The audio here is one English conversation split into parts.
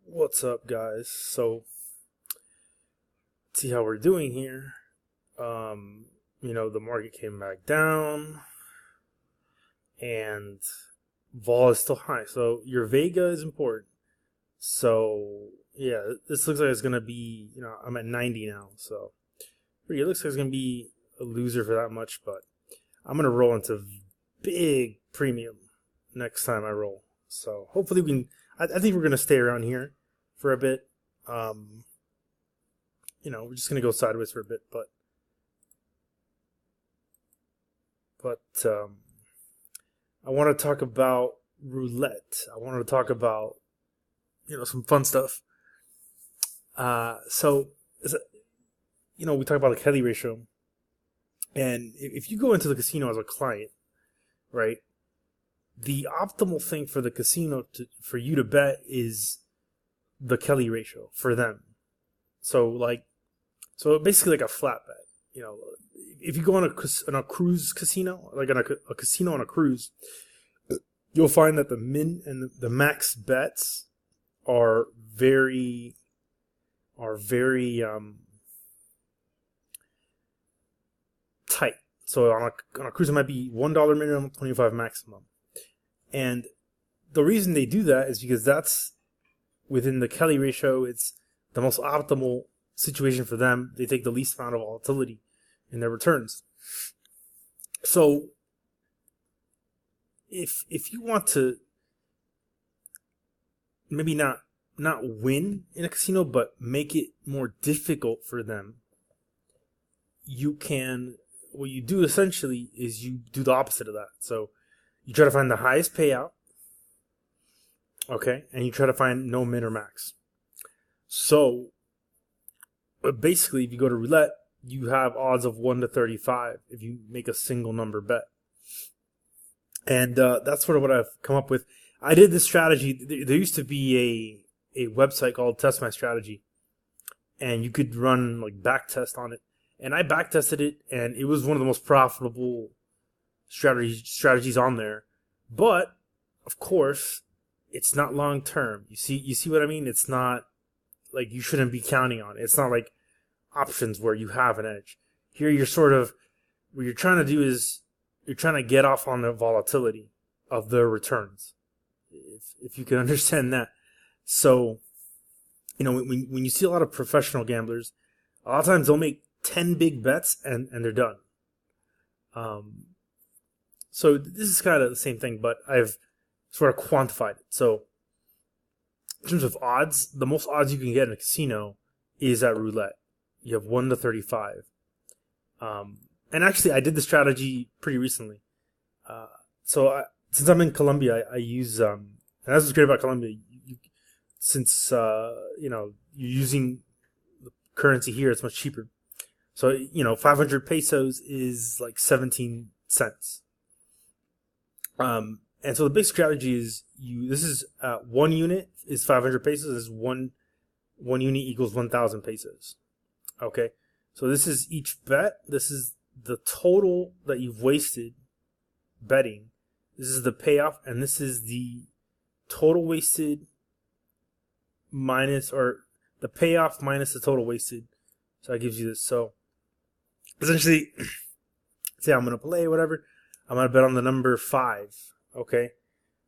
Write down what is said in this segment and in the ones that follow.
What's up, guys? So, see how we're doing here. The market came back down, and vol is still high. So your Vega is important. So yeah, this looks like it's gonna be. I'm at 90 now. So it looks like it's gonna be a loser for that much, but I'm gonna roll into big premium next time I roll. So hopefully we can. I think we're gonna stay around here for a bit. Um, we're just gonna go sideways for a bit, but I want to talk about roulette. I want to talk about some fun stuff. So we talk about the Kelly ratio, and if you go into the casino as a client, right, the optimal thing for the casino for you to bet is the Kelly ratio for them. So basically like a flat bet. If you go on a cruise casino, like on a casino on a cruise, you'll find that the min and the max bets are very tight. So on a cruise, it might be $1 minimum, 25 maximum, and the reason they do that is because that's within the Kelly ratio. It's the most optimal situation for them. They take the least amount of volatility in their returns. So if you want to maybe not win in a casino but make it more difficult for them, what you do essentially is you do the opposite of that. So you try to find the highest payout, okay, and you try to find no min or max. So basically, if you go to roulette, you have odds of 1 to 35 if you make a single number bet. And that's sort of what I've come up with. I did this strategy. There used to be a website called Test My Strategy, and you could run like back test on it. And I back tested it, and it was one of the most profitable strategies on there. But of course, it's not long term. You see what I mean? It's not like you shouldn't be counting on it. It's not like options where you have an edge. Here you're sort of, what you're trying to do is you're trying to get off on the volatility of the returns, if you can understand that. So, when you see a lot of professional gamblers, a lot of times they'll make 10 big bets and they're done. So this is kind of the same thing, but I've sort of quantified it. So in terms of odds, the most odds you can get in a casino is at roulette. You have 1 to 35. And actually, I did the strategy pretty recently. Since I'm in Colombia, I use, and that's what's great about Colombia. Since, you're using the currency here, it's much cheaper. So, 500 pesos is like 17 cents. And so the big strategy is this is, 1 unit is 500 pesos. This is one unit equals 1,000 pesos. Okay. So this is each bet. This is the total that you've wasted betting. This is the payoff, and this is the total wasted minus, or the payoff minus the total wasted. So that gives you this. So essentially, say I'm going to play whatever. I'm going to bet on the number 5. Okay.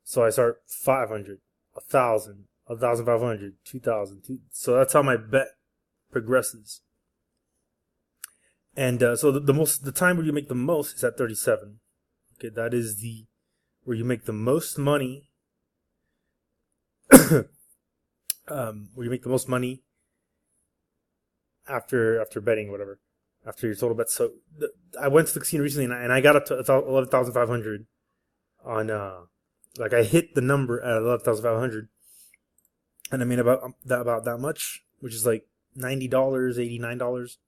So I start 500, 1,000, 1,500, 2,000. So that's how my bet progresses. And so the time where you make the most is at 37. Okay, that is where you make the most money. Where you make the most money after betting, whatever, after your total bets. So I went to the casino recently, and I got up to 11,500 on I hit the number at 11,500, and I made about that much, which is like $90, $89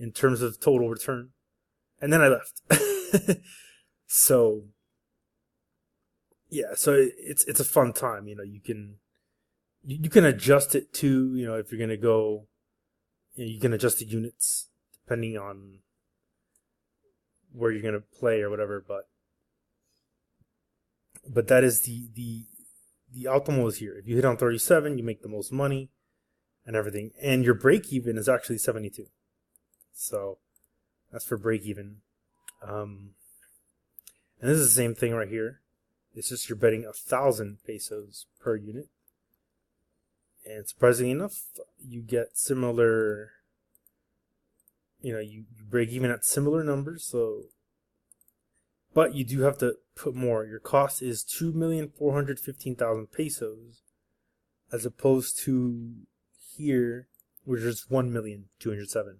in terms of total return. And then I left. So yeah, so it's a fun time. You can adjust it to, if you're gonna go, you can adjust the units depending on where you're gonna play or whatever. But that is the optimal is here. If you hit on 37, you make the most money and everything. And your break even is actually 72. So that's for break even. And this is the same thing right here. It's just you're betting 1,000 pesos per unit. And surprisingly enough, you get similar, you break even at similar numbers. So, but you do have to put more. Your cost is 2,415,000 pesos, as opposed to here, which is 1,207,000.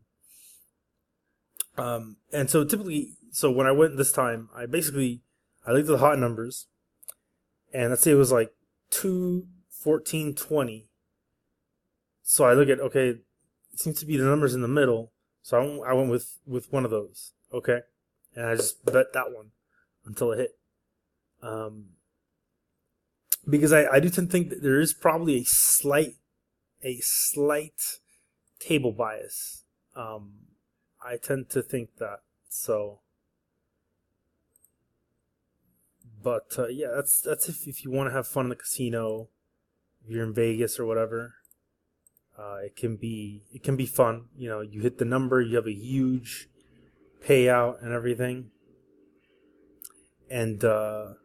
And so typically, when I went this time, I looked at the hot numbers, and let's say it was like 214.20. So I look at, okay, it seems to be the numbers in the middle. So I went with one of those, okay, and I just bet that one until it hit. Because I do tend to think that there is probably a slight table bias. I tend to think that. So, but yeah, that's if you want to have fun in the casino, if you're in Vegas or whatever. It can be fun. You hit the number, you have a huge payout and everything. And I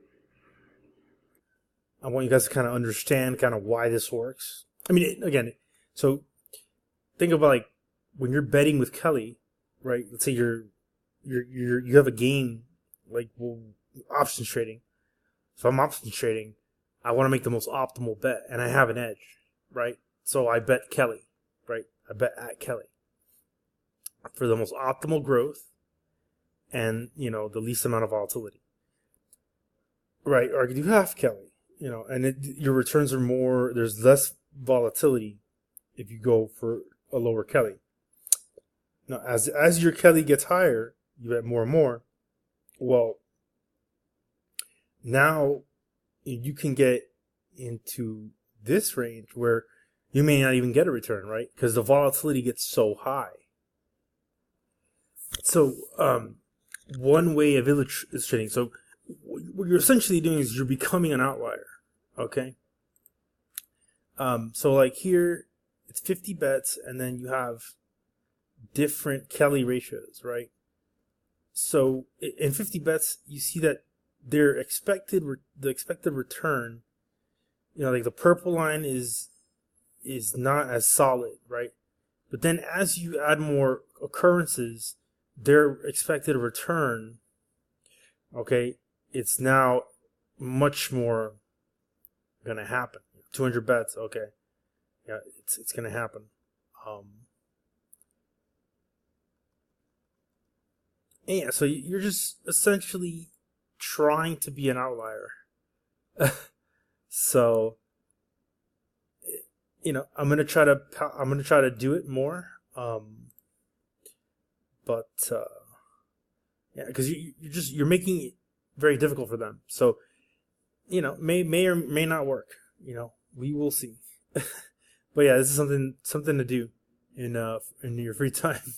want you guys to kind of understand kind of why this works. I mean, again, so think about like when you're betting with Kelly, right? Let's say you have a game like options trading. So I'm options trading. I want to make the most optimal bet, and I have an edge, right? So I bet Kelly, right? I bet at Kelly for the most optimal growth and, the least amount of volatility. Right, or you have Kelly, and your returns are more, there's less volatility if you go for a lower Kelly. Now, as your Kelly gets higher, you bet more and more. Well, now you can get into this range where you may not even get a return, right? Because the volatility gets so high. So, one way of illustrating, so what you're essentially doing is you're becoming an outlier, okay? So like here, it's 50 bets, and then you have different Kelly ratios, right? So in 50 bets, you see that the expected return, like the purple line is not as solid, right? But then as you add more occurrences, their expected return, okay, it's now much more going to happen. 200 bets, okay. Yeah, it's going to happen. Yeah, so you're just essentially trying to be an outlier. So, I'm gonna try to do it more. But yeah, because you're making it very difficult for them. So, may or may not work. We will see. But yeah, this is something to do in your free time.